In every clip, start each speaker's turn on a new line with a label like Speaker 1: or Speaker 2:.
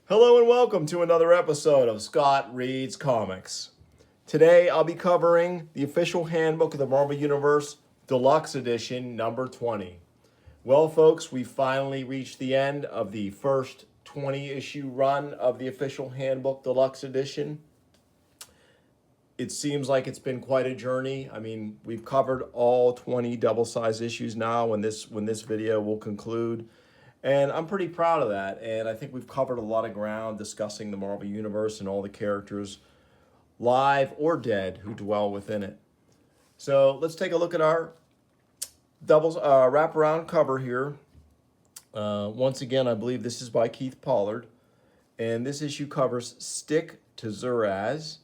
Speaker 1: Hello and welcome to another episode of Scott Reads Comics. Today I'll be covering the official handbook of the Marvel Universe, Deluxe Edition, number 20. Well, folks, we finally reached the end of the first 20-issue run of the official handbook, Deluxe Edition. It seems like it's been quite a journey. I mean, we've covered all 20 double-sized issues now when this video will conclude. And I'm pretty proud of that. And I think we've covered a lot of ground discussing the Marvel Universe and all the characters, live or dead, who dwell within it. So let's take a look at our wraparound cover here. Once again, I believe this is by Keith Pollard. And this issue covers Stick to Zuraz.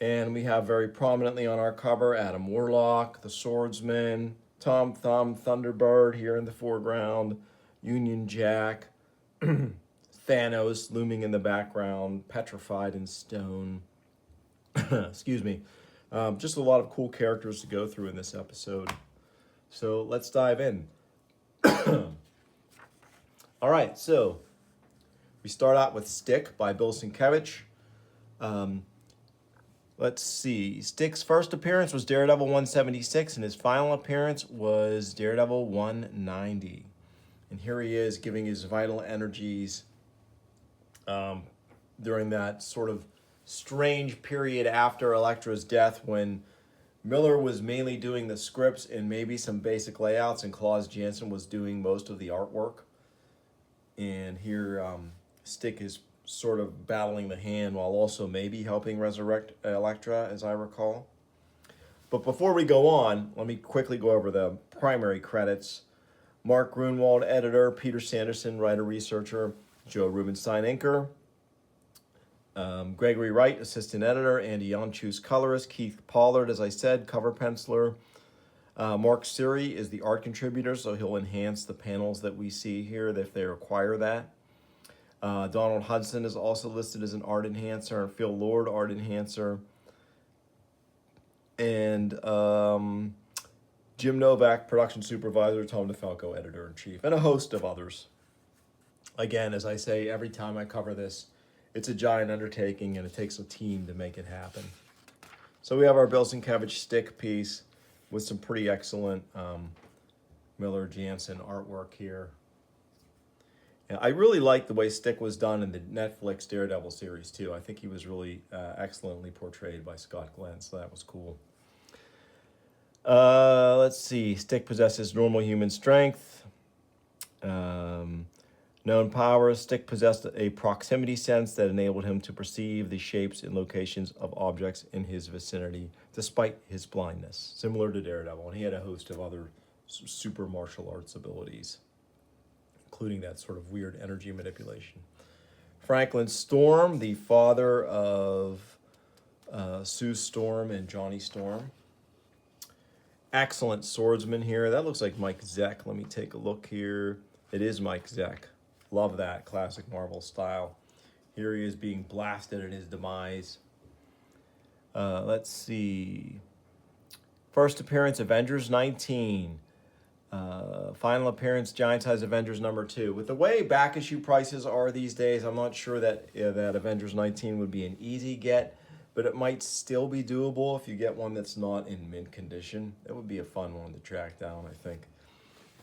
Speaker 1: And we have very prominently on our cover Adam Warlock, the Swordsman, Tom Thumb, Thunderbird here in the foreground, Union Jack, Thanos looming in the background, petrified in stone. Excuse me. Just a lot of cool characters to go through in this episode. So let's dive in. All right, so we start out with Stick by Bill Sienkiewicz. Let's see. Stick's first appearance was Daredevil 176, and his final appearance was Daredevil 190. And here he is giving his vital energies during that sort of strange period after Elektra's death when Miller was mainly doing the scripts and maybe some basic layouts, and Klaus Janson was doing most of the artwork. And here Stick is sort of battling the hand while also maybe helping resurrect Elektra, as I recall. But before we go on, let me quickly go over the primary credits. Mark Gruenwald, editor. Peter Sanderson, writer-researcher. Joe Rubenstein, inker. Gregory Wright, assistant editor. Andy Yonchus, colorist. Keith Pollard, as I said, cover penciler. Mark Siri is the art contributor, so he'll enhance the panels that we see here if they require that. Donald Hudson is also listed as an art enhancer. Phil Lord, art enhancer. And Jim Novak, production supervisor, Tom DeFalco, editor-in-chief, and a host of others. Again, as I say every time I cover this, it's a giant undertaking, and it takes a team to make it happen. So we have our Bill Sienkiewicz Stick piece with some pretty excellent Miller Janson artwork here. And I really like the way Stick was done in the Netflix Daredevil series, too. I think he was really excellently portrayed by Scott Glenn, so that was cool. Let's see. Stick possesses normal human strength. Known powers. Stick possessed a proximity sense that enabled him to perceive the shapes and locations of objects in his vicinity, despite his blindness, similar to Daredevil. And he had a host of other super martial arts abilities, including that sort of weird energy manipulation. Franklin Storm, the father of Sue Storm and Johnny Storm. Excellent swordsman here. That looks like Mike Zeck. Let me take a look here. It is Mike Zeck. Love that classic Marvel style. Here he is being blasted at his demise. Let's see. First appearance, Avengers 19. Final appearance, Giant Size Avengers number 2. With the way back issue prices are these days, I'm not sure that Avengers 19 would be an easy get, but it might still be doable if you get one that's not in mint condition. That would be a fun one to track down, I think,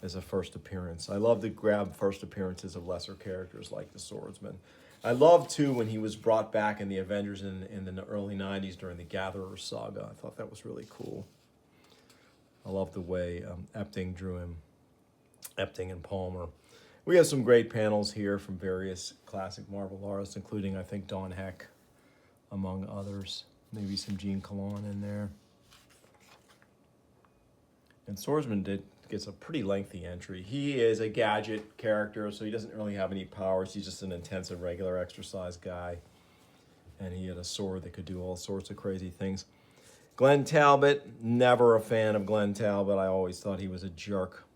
Speaker 1: as a first appearance. I love to grab first appearances of lesser characters like the Swordsman. I love, too, when he was brought back in the Avengers in the early 90s during the Gatherer saga. I thought that was really cool. I love the way Epting drew him. Epting and Palmer. We have some great panels here from various classic Marvel artists, including, I think, Don Heck, among others. Maybe some Gene Colan in there. And Swordsman gets a pretty lengthy entry. He is a gadget character, so he doesn't really have any powers. He's just an intensive regular exercise guy. And he had a sword that could do all sorts of crazy things. Glenn Talbot, never a fan of Glenn Talbot. I always thought he was a jerk.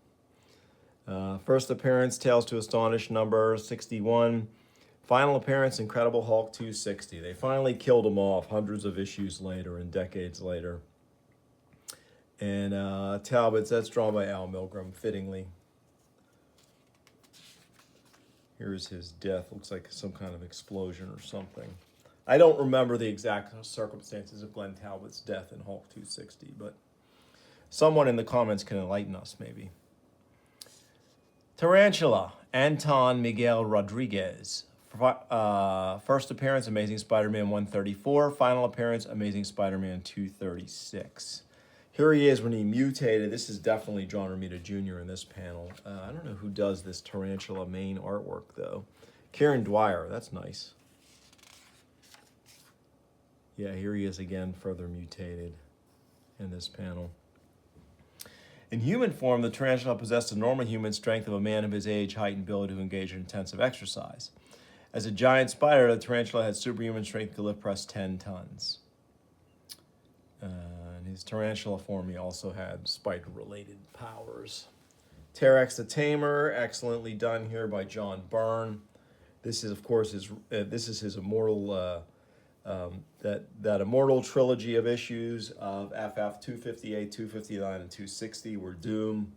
Speaker 1: First appearance, Tales to Astonish number 61. Final appearance, Incredible Hulk 260. They finally killed him off hundreds of issues later and decades later. And Talbot's, that's drawn by Al Milgrom, fittingly. Here's his death. Looks like some kind of explosion or something. I don't remember the exact circumstances of Glenn Talbot's death in Hulk 260, but someone in the comments can enlighten us, maybe. Tarantula, Anton Miguel Rodriguez. First appearance, Amazing Spider-Man 134. Final appearance, Amazing Spider-Man 236. Here he is when he mutated. This is definitely John Romita Jr. in this panel. I don't know who does this Tarantula main artwork, though. Kieran Dwyer, that's nice. Yeah, here he is again, further mutated in this panel. In human form, the tarantula possessed the normal human strength of a man of his age, height, and ability to engage in intensive exercise. As a giant spider, the tarantula had superhuman strength to lift press 10 tons. In his tarantula form, he also had spider-related powers. Terex the Tamer, excellently done here by John Byrne. This is, of course, his immortal that immortal trilogy of issues of FF 258, 259, and 260, where Doom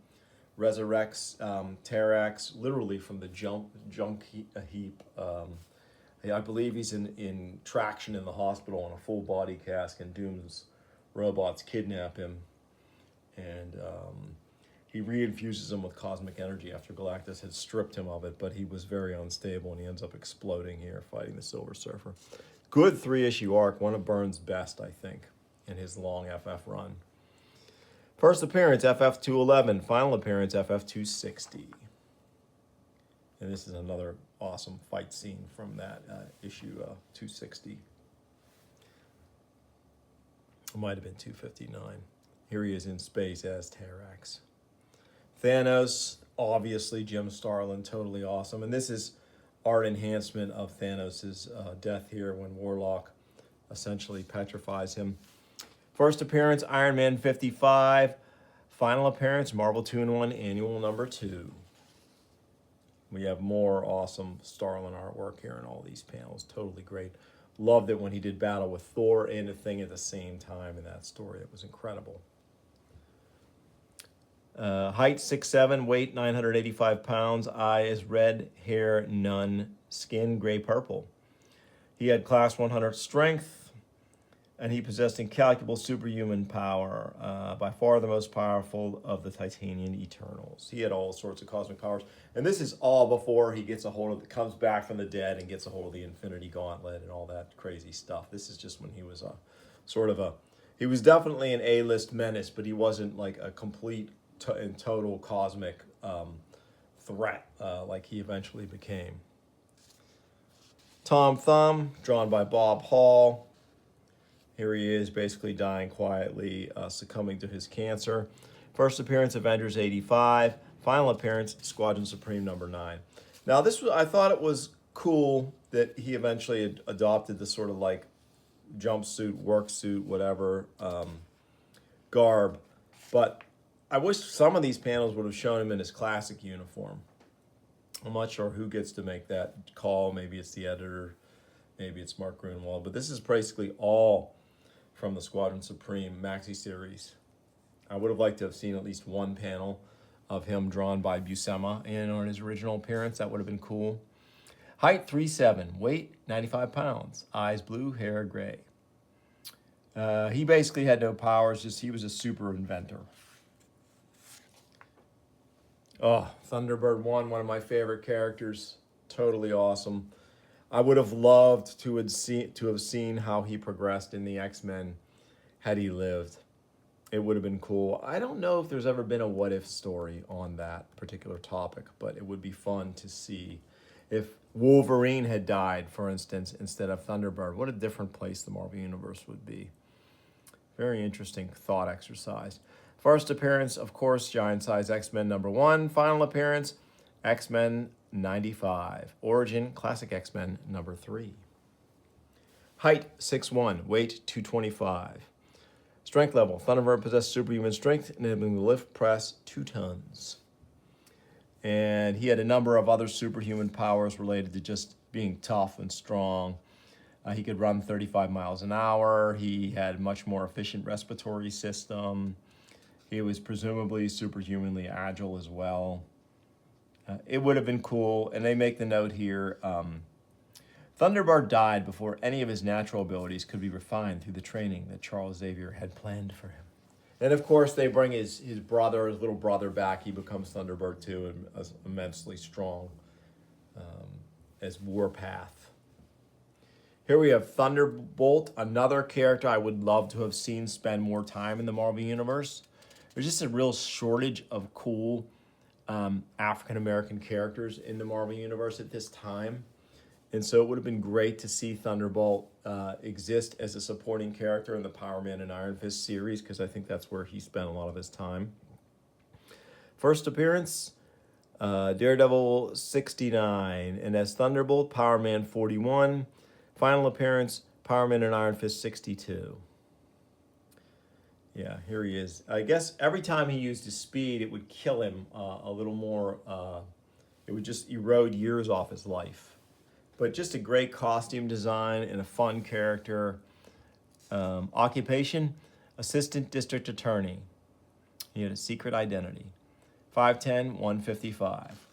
Speaker 1: resurrects Terex literally from the junk heap. I believe he's in traction in the hospital on a full body cast, and Doom's robots kidnap him, and he reinfuses him with cosmic energy after Galactus had stripped him of it, but he was very unstable, and he ends up exploding here, fighting the Silver Surfer. Good 3-issue arc, one of Byrne's best, I think, in his long FF run. First appearance, FF 211. Final appearance, FF 260. And this is another awesome fight scene from that issue 260. It might have been 259. Here he is in space as Terex. Thanos, obviously Jim Starlin, totally awesome. And this is art enhancement of Thanos' death here when Warlock essentially petrifies him. First appearance, Iron Man 55. Final appearance, Marvel 2-in-1 Annual number 2. We have more awesome Starlin artwork here in all these panels. Totally great. Loved it when he did battle with Thor and a Thing at the same time in that story. It was incredible. Height 6'7", weight 985 pounds, eyes red, hair none, skin gray-purple. He had class 100 strength, and he possessed incalculable superhuman power, by far the most powerful of the Titanian Eternals. He had all sorts of cosmic powers, and this is all before he gets a hold of, comes back from the dead and gets a hold of the Infinity Gauntlet and all that crazy stuff. This is just when he was he was definitely an A-list menace, but he wasn't like a complete and total cosmic threat like he eventually became. Tom Thumb, drawn by Bob Hall. Here he is, basically dying quietly, succumbing to his cancer. First appearance, Avengers 85. Final appearance, Squadron Supreme number 9. Now I thought it was cool that he eventually adopted the sort of like jumpsuit, work suit, whatever, garb. But I wish some of these panels would have shown him in his classic uniform. I'm not sure who gets to make that call. Maybe it's the editor. Maybe it's Mark Gruenwald. But this is basically all from the Squadron Supreme maxi series. I would have liked to have seen at least one panel of him drawn by Buscema in on his original appearance. That would have been cool. Height 3'7", weight 95 pounds, eyes blue, hair gray. He basically had no powers, just he was a super inventor. Oh, Thunderbird 1, one of my favorite characters. Totally awesome. I would have loved to have seen how he progressed in the X-Men had he lived. It would have been cool. I don't know if there's ever been a what-if story on that particular topic, but it would be fun to see if Wolverine had died, for instance, instead of Thunderbird. What a different place the Marvel Universe would be. Very interesting thought exercise. First appearance, of course, Giant Size X-Men number 1. Final appearance, X-Men 95. Origin, Classic X-Men number 3. Height, 6'1", weight, 225. Strength level, Thunderbird possessed superhuman strength, enabling the lift press 2 tons. And he had a number of other superhuman powers related to just being tough and strong. He could run 35 miles an hour. He had a much more efficient respiratory system. He was presumably superhumanly agile as well. It would have been cool, and they make the note here. Thunderbird died before any of his natural abilities could be refined through the training that Charles Xavier had planned for him. And of course, they bring his brother, his little brother, back. He becomes Thunderbird too, and is immensely strong as Warpath. Here we have Thunderbolt, another character I would love to have seen spend more time in the Marvel Universe. There's just a real shortage of cool African-American characters in the Marvel Universe at this time. And so it would have been great to see Thunderbolt exist as a supporting character in the Power Man and Iron Fist series, because I think that's where he spent a lot of his time. First appearance, Daredevil 69, and as Thunderbolt, Power Man 41. Final appearance, Power Man and Iron Fist 62. Yeah, here he is. I guess every time he used his speed, it would kill him a little more. It would just erode years off his life. But just a great costume design and a fun character. Occupation, Assistant District Attorney. He had a secret identity. 5'10", 155.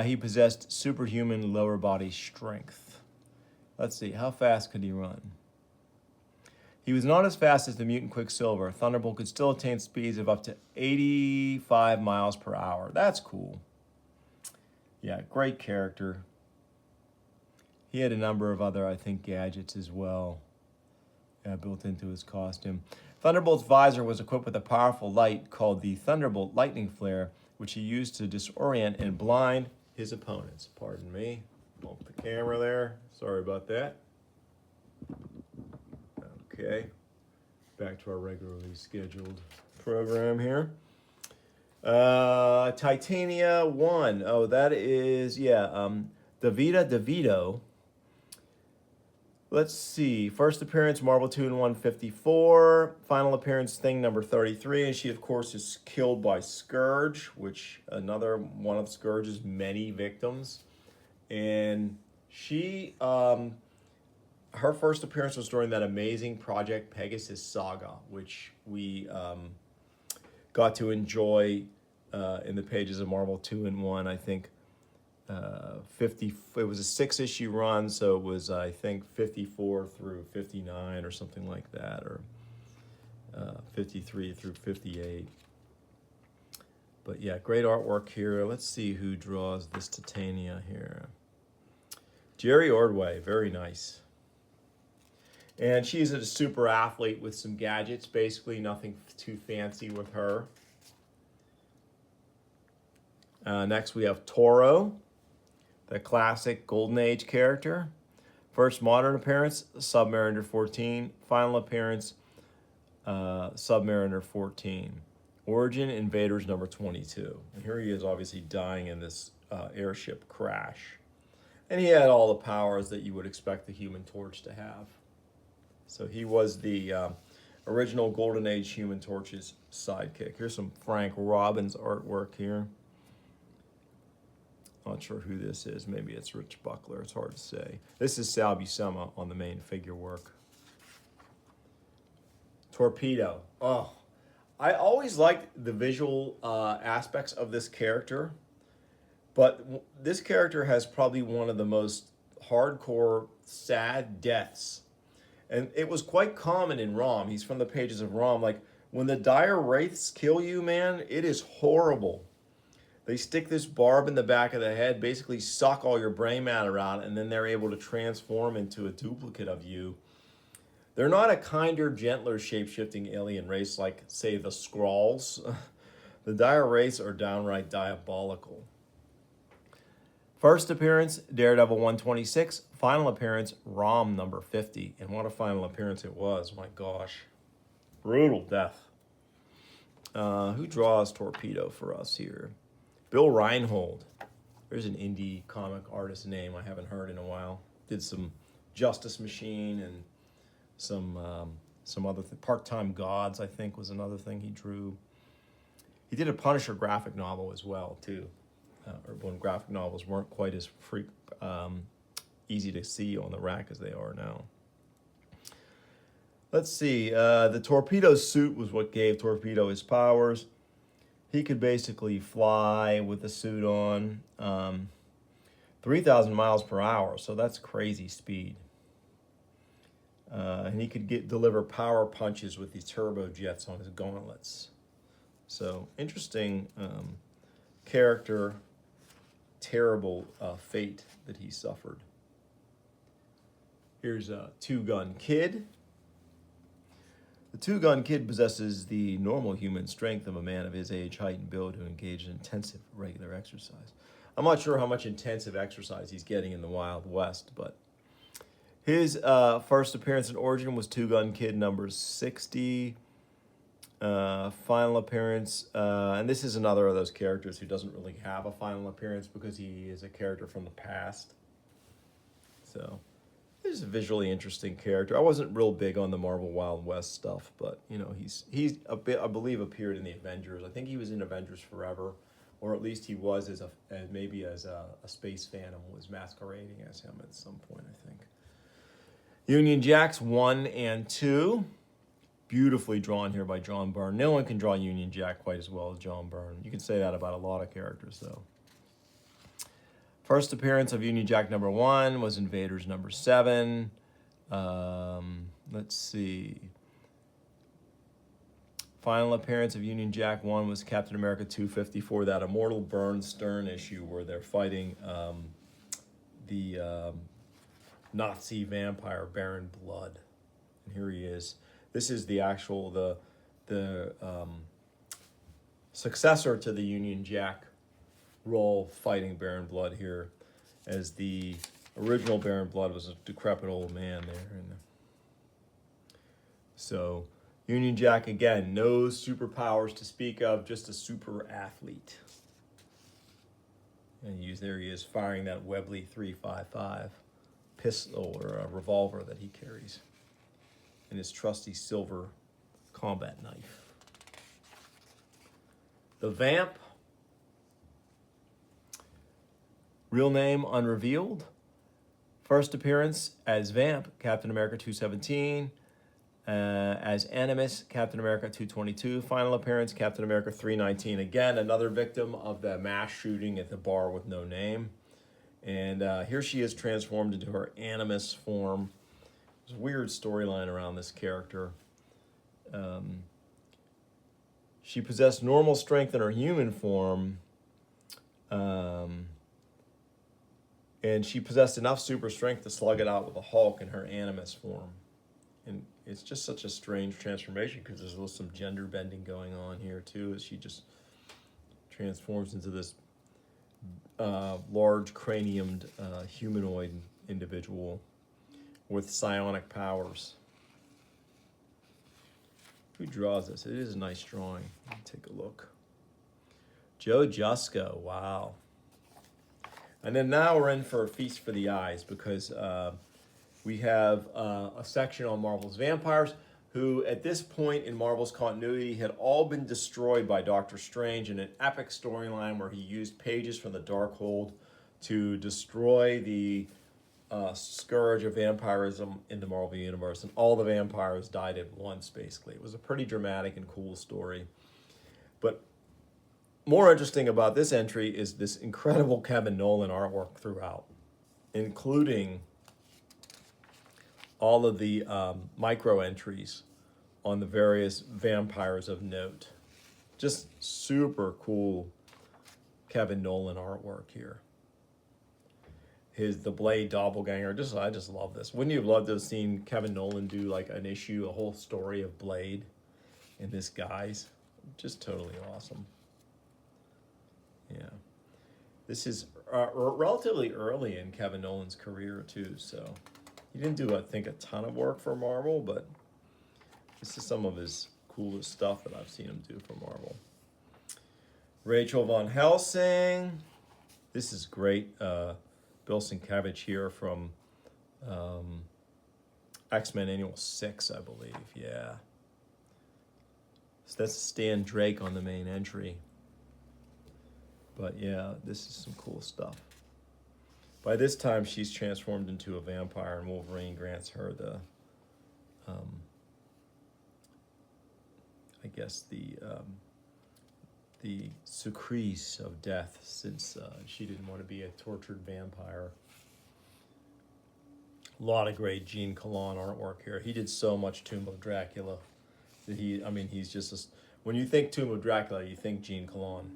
Speaker 1: He possessed superhuman lower body strength. Let's see, how fast could he run? He was not as fast as the mutant Quicksilver. Thunderbolt could still attain speeds of up to 85 miles per hour. That's cool. Yeah, great character. He had a number of other, I think, gadgets as well built into his costume. Thunderbolt's visor was equipped with a powerful light called the Thunderbolt Lightning Flare, which he used to disorient and blind his opponents. Pardon me. Bump the camera there. Sorry about that. Okay. Back to our regularly scheduled program here. Titania 1. Oh, that is, Davida DeVito. Let's see. First appearance, Marvel 2 in 154. Final appearance, Thing number 33. And she, of course, is killed by Scourge, which another one of Scourge's many victims. And she, her first appearance was during that amazing Project Pegasus saga, which we got to enjoy in the pages of Marvel 2 in 1, I think. It was a 6-issue run, so it was, I think, 54 through 59 or something like that, or 53 through 58. But yeah, great artwork here. Let's see who draws this Titania here. Jerry Ordway, very nice. And she's a super athlete with some gadgets, basically nothing too fancy with her. Next we have Toro, the classic Golden Age character. First modern appearance, Submariner 14. Final appearance, Submariner 14. Origin, Invaders number 22. And here he is obviously dying in this airship crash. And he had all the powers that you would expect the Human Torch to have. So he was the original Golden Age Human Torch's sidekick. Here's some Frank Robbins artwork here. Not sure who this is. Maybe it's Rich Buckler. It's hard to say. This is Sal Buscema on the main figure work. Torpedo. Oh, I always liked the visual aspects of this character, but this character has probably one of the most hardcore, sad deaths. And it was quite common in ROM. He's from the pages of ROM. Like, when the dire wraiths kill you, man, it is horrible. They stick this barb in the back of the head, basically suck all your brain matter out, and then they're able to transform into a duplicate of you. They're not a kinder, gentler, shape-shifting alien race like, say, the Skrulls. The dire wraiths are downright diabolical. First appearance, Daredevil 126. Final appearance, ROM number 50. And what a final appearance it was, my gosh. Brutal death. Who draws Torpedo for us here? Bill Reinhold. There's an indie comic artist name I haven't heard in a while. Did some Justice Machine and some other Part-Time Gods, I think, was another thing he drew. He did a Punisher graphic novel as well, too. Or when graphic novels weren't quite as easy to see on the rack as they are now. Let's see. The Torpedo suit was what gave Torpedo his powers. he could basically fly with the suit on 3,000 miles per hour, so that's crazy speed. And he could deliver power punches with these turbo jets on his gauntlets. So interesting character, terrible fate that he suffered. Here's a two-gun kid. The two-gun kid possesses the normal human strength of a man of his age, height, and build who engage in intensive regular exercise. I'm not sure how much intensive exercise he's getting in the Wild West, but his first appearance in Origin was Two-Gun Kid number 60. Final appearance, and this is another of those characters who doesn't really have a final appearance because he is a character from the past. So, this is a visually interesting character. I wasn't real big on the Marvel Wild West stuff, but you know he's a bit, I believe, appeared in the Avengers. I think he was in Avengers Forever, or at least he was as maybe as a Space Phantom was masquerading as him at some point, I think. Union Jacks 1 and 2. Beautifully drawn here by John Byrne. No one can draw Union Jack quite as well as John Byrne. You can say that about a lot of characters, though. First appearance of Union Jack number 1 was Invaders number 7. Let's see. Final appearance of Union Jack 1 was Captain America 254, that immortal Byrne Stern issue where they're fighting the Nazi vampire Baron Blood. And here he is. This is the actual, the successor to the Union Jack role, fighting Baron Blood here, as the original Baron Blood was a decrepit old man there. And so Union Jack, again, no superpowers to speak of, just a super athlete. And there he is firing that Webley 355 pistol or a revolver that he carries, and his trusty silver combat knife. The Vamp, real name unrevealed. First appearance as Vamp, Captain America 217. As Animus, Captain America 222. Final appearance, Captain America 319. Again, another victim of the mass shooting at the bar with no name. And here she is transformed into her Animus form. There's a weird storyline around this character. She possessed normal strength in her human form, and she possessed enough super strength to slug it out with a Hulk in her Animus form. And it's just such a strange transformation because there's a little some gender bending going on here too, as she just transforms into this large craniumed humanoid individual with psionic powers. Who draws this? It is a nice drawing. Take a look. Joe Jusko, wow. And then now we're in for a feast for the eyes because we have a section on Marvel's vampires who at this point in Marvel's continuity had all been destroyed by Doctor Strange in an epic storyline where he used pages from the Darkhold to destroy the scourge of vampirism in the Marvel Universe, and all the vampires died at once, basically. It was a pretty dramatic and cool story. But more interesting about this entry is this incredible Kevin Nolan artwork throughout, including all of the micro entries on the various vampires of note. Just super cool Kevin Nolan artwork here. The Blade doppelganger, I just love this. Wouldn't you have loved to have seen Kevin Nolan do like an issue, a whole story of Blade in this guise? Just totally awesome. Yeah. This is relatively early in Kevin Nolan's career too, so he didn't do, I think, a ton of work for Marvel, but this is some of his coolest stuff that I've seen him do for Marvel. Rachel Von Helsing. This is great. Bill Sienkiewicz here from X-Men Annual 6, I believe. Yeah. So that's Stan Drake on the main entry. But yeah, this is some cool stuff. By this time, she's transformed into a vampire, and Wolverine grants her the, I guess the the sucrease of death since she didn't want to be a tortured vampire. A lot of great Gene Colan artwork here. He did so much Tomb of Dracula. That he's just a, when you think Tomb of Dracula, you think Gene Colan.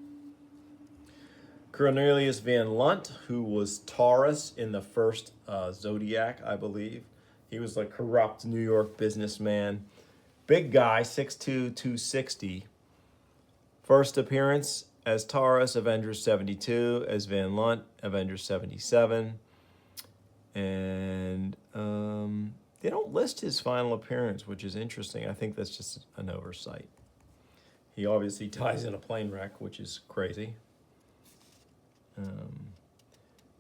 Speaker 1: Cornelius Van Lunt, who was Taurus in the first Zodiac, I believe. He was like corrupt New York businessman. Big guy, 6'2", 260. First appearance as Taurus, Avengers 72. As Van Lunt, Avengers 77. And they don't list his final appearance, which is interesting. I think that's just an oversight. He obviously ties in a plane wreck, which is crazy.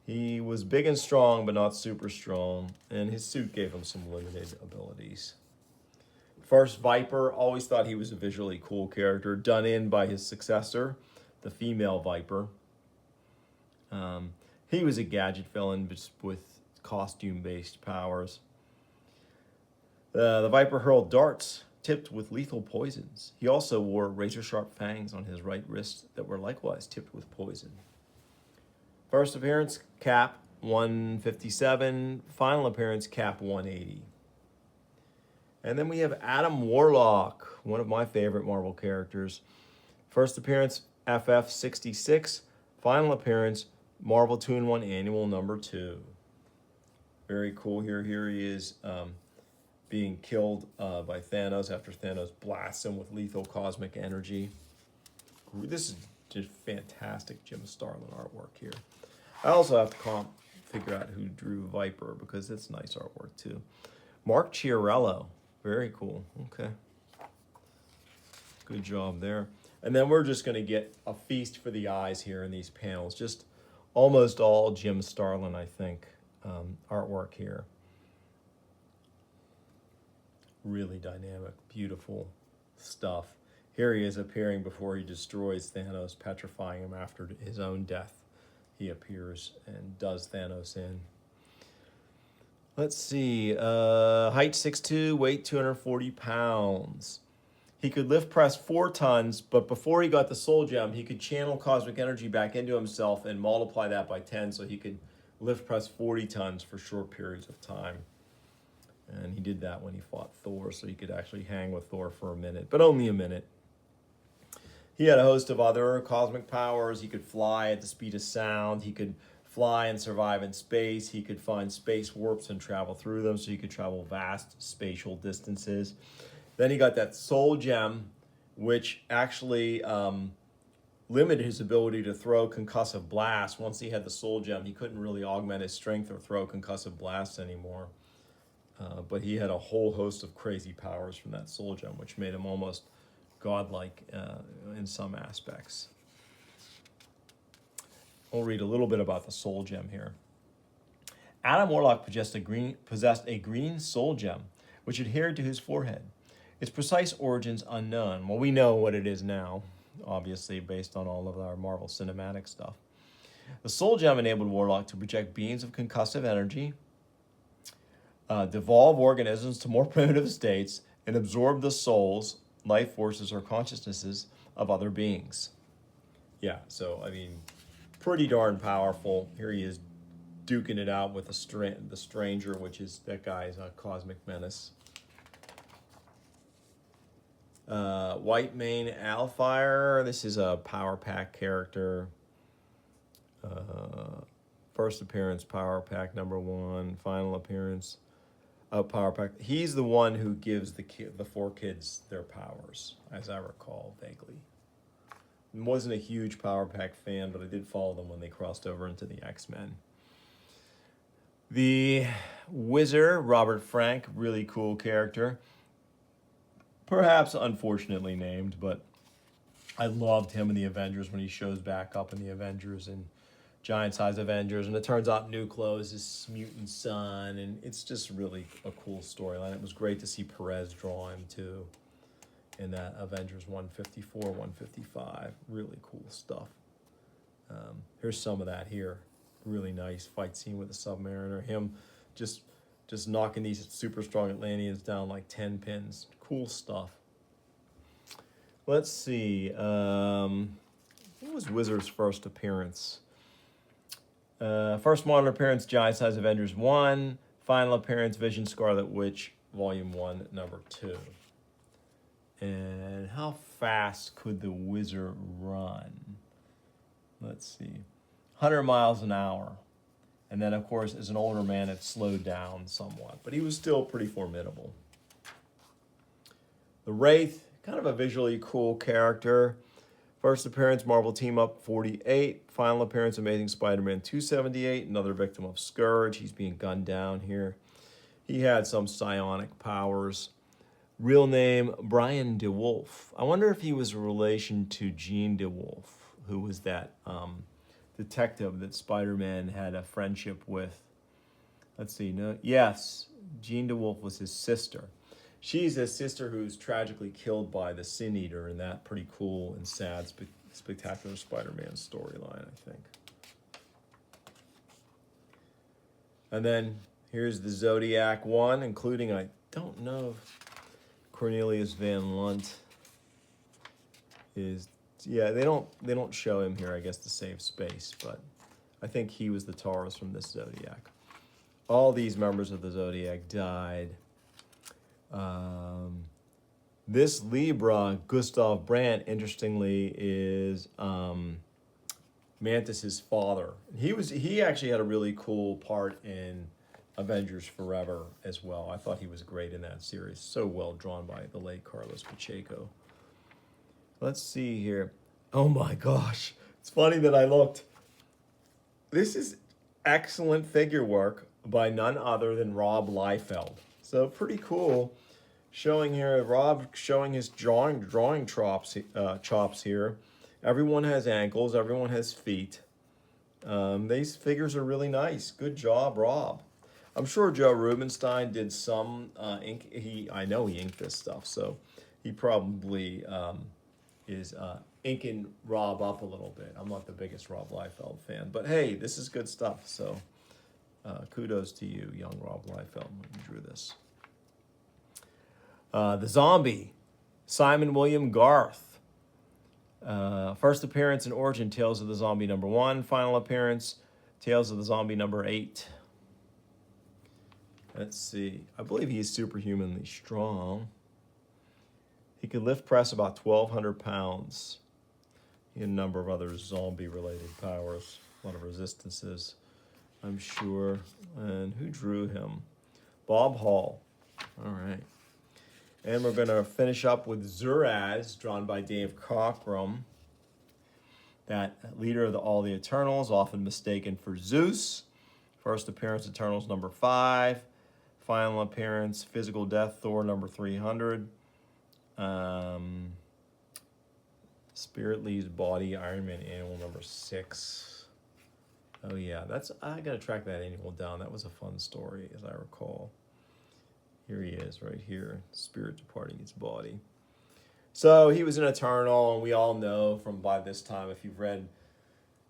Speaker 1: He was big and strong, but not super strong, and his suit gave him some limited abilities. First Viper, always thought he was a visually cool character, done in by his successor, the female Viper. He was a gadget villain just with costume-based powers. The Viper hurled darts tipped with lethal poisons. He also wore razor-sharp fangs on his right wrist that were likewise tipped with poison. First appearance, Cap 157. Final appearance, Cap 180. And then we have Adam Warlock, one of my favorite Marvel characters. First appearance, FF 66. Final appearance, Marvel 2-in-1 Annual number 2. Very cool here. Here he is being killed by Thanos after Thanos blasts him with lethal cosmic energy. This is just fantastic Jim Starlin artwork here. I also have to figure out who drew Viper because it's nice artwork too. Mark Chiarello. Very cool. Okay. Good job there. And then we're just going to get a feast for the eyes here in these panels. Just almost all Jim Starlin, I think, artwork here. Really dynamic, beautiful stuff. Here he is appearing before he destroys Thanos, petrifying him after his own death. He appears and does Thanos in. Let's see. Height 6'2", weight 240 pounds. He could lift press 4 tons, but before he got the soul gem, he could channel cosmic energy back into himself and multiply that by 10 so he could lift press 40 tons for short periods of time. And he did that when he fought Thor, so he could actually hang with Thor for a minute, but only a minute. He had a host of other cosmic powers. He could fly at the speed of sound. He could fly and survive in space. He could find space warps and travel through them, so he could travel vast spatial distances. Then he got that soul gem, which actually limited his ability to throw concussive blasts. Once he had the soul gem, he couldn't really augment his strength or throw concussive blasts anymore. But he had a whole host of crazy powers from that soul gem, which made him almost godlike in some aspects. We'll read a little bit about the soul gem here. Adam Warlock possessed a green soul gem, which adhered to his forehead. Its precise origins unknown. Well, we know what it is now, obviously, based on all of our Marvel cinematic stuff. The soul gem enabled Warlock to project beams of concussive energy, devolve organisms to more primitive states, and absorb the souls, life forces, or consciousnesses of other beings. Yeah, so, I mean, pretty darn powerful. Here he is duking it out with the Stranger, which is, that guy is a cosmic menace. White Mane Alfire. This is a Power Pack character. First appearance, Power Pack number 1. Final appearance of Power Pack. He's the one who gives the 4 kids their powers, as I recall vaguely. Wasn't a huge Power Pack fan, but I did follow them when they crossed over into the X-Men. The Wizard, Robert Frank, really cool character. Perhaps unfortunately named, but I loved him in the Avengers when he shows back up in the Avengers and Giant Size Avengers, and it turns out Nuclo is his mutant son, and it's just really a cool storyline. It was great to see Perez draw him too in that Avengers 154, 155. Really cool stuff. Here's some of that here. Really nice fight scene with the Submariner. Him just knocking these super strong Atlanteans down like 10 pins. Cool stuff. Let's see. What was Wizard's first appearance? First modern appearance, Giant Size Avengers 1. Final appearance, Vision Scarlet Witch, Volume 1, Number 2. And how fast could the Wizard run? Let's see. 100 miles an hour. And then, of course, as an older man, it slowed down somewhat. But he was still pretty formidable. The Wraith, kind of a visually cool character. First appearance, Marvel Team Up 48. Final appearance, Amazing Spider-Man 278. Another victim of Scourge. He's being gunned down here. He had some psionic powers. Real name, Brian DeWolf. I wonder if he was a relation to Jean DeWolf, who was that detective that Spider-Man had a friendship with. Let's see. No, yes, Jean DeWolf was his sister. She's a sister who's tragically killed by the Sin Eater in that pretty cool and sad, spectacular Spider-Man storyline, I think. And then here's the Zodiac one, including, I don't know if Cornelius Van Lunt is, yeah, they don't show him here, I guess, to save space, but I think he was the Taurus from this Zodiac. All these members of the Zodiac died. This Libra, Gustav Brandt, interestingly, is Mantis's father. He actually had a really cool part in Avengers Forever as well. I thought he was great in that series. So well drawn by the late Carlos Pacheco. Let's see here. Oh my gosh. It's funny that I looked. This is excellent figure work by none other than Rob Liefeld. So pretty cool. Showing here, Rob showing his drawing chops here. Everyone has ankles. Everyone has feet. These figures are really nice. Good job, Rob. I'm sure Joe Rubenstein did some ink. I know he inked this stuff, so he probably is inking Rob up a little bit. I'm not the biggest Rob Liefeld fan, but hey, this is good stuff. So kudos to you, young Rob Liefeld, when you drew this. The Zombie, Simon William Garth. First appearance in Origin, Tales of the Zombie number 1. Final appearance, Tales of the Zombie number 8. Let's see. I believe he is superhumanly strong. He could lift press about 1,200 pounds. He had a number of other zombie-related powers. A lot of resistances, I'm sure. And who drew him? Bob Hall. All right. And we're going to finish up with Zuraz, drawn by Dave Cockrum. That leader of all the Eternals, often mistaken for Zeus. First appearance, Eternals number 5. Final appearance, Physical Death, Thor number 300. Spirit Leaves Body, Iron Man Annual number 6. Oh yeah, I gotta track that annual down. That was a fun story, as I recall. Here he is, right here. Spirit departing his body. So he was an Eternal, and we all know from by this time, if you've read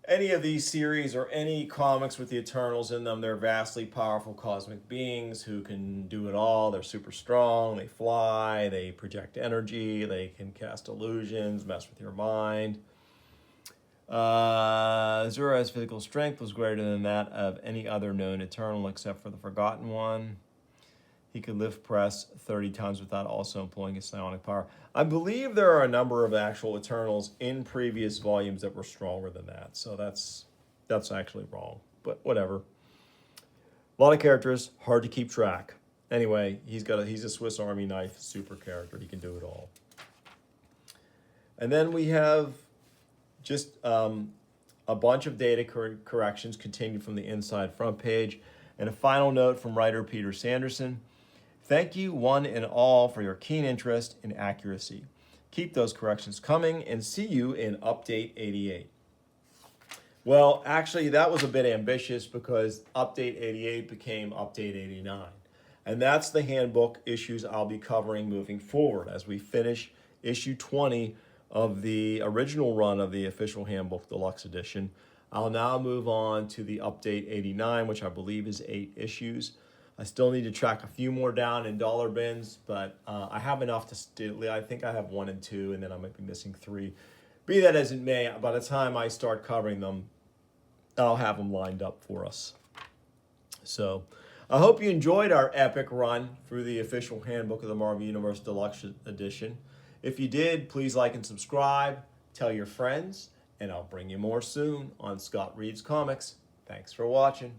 Speaker 1: any of these series or any comics with the Eternals in them, they're vastly powerful cosmic beings who can do it all. They're super strong, they fly, they project energy, they can cast illusions, mess with your mind. Zuraz's physical strength was greater than that of any other known Eternal except for the Forgotten One. He could lift press 30 times without also employing his psionic power. I believe there are a number of actual Eternals in previous volumes that were stronger than that. So that's actually wrong, but whatever. A lot of characters, hard to keep track. Anyway, he's a Swiss Army knife super character. He can do it all. And then we have just a bunch of data corrections continued from the inside front page. And a final note from writer Peter Sanderson. Thank you, one and all, for your keen interest in accuracy. Keep those corrections coming, and see you in Update 88. Well, actually, that was a bit ambitious because Update 88 became Update 89. And that's the handbook issues I'll be covering moving forward as we finish issue 20 of the original run of the official handbook deluxe edition. I'll now move on to the Update 89, which I believe is 8 issues. I still need to track a few more down in dollar bins, but I have enough to still, I think I have 1 and 2, and then I might be missing 3. Be that as it may, by the time I start covering them, I'll have them lined up for us. So I hope you enjoyed our epic run through the official Handbook of the Marvel Universe Deluxe Edition. If you did, please like and subscribe, tell your friends, and I'll bring you more soon on Scott Reads Comics. Thanks for watching.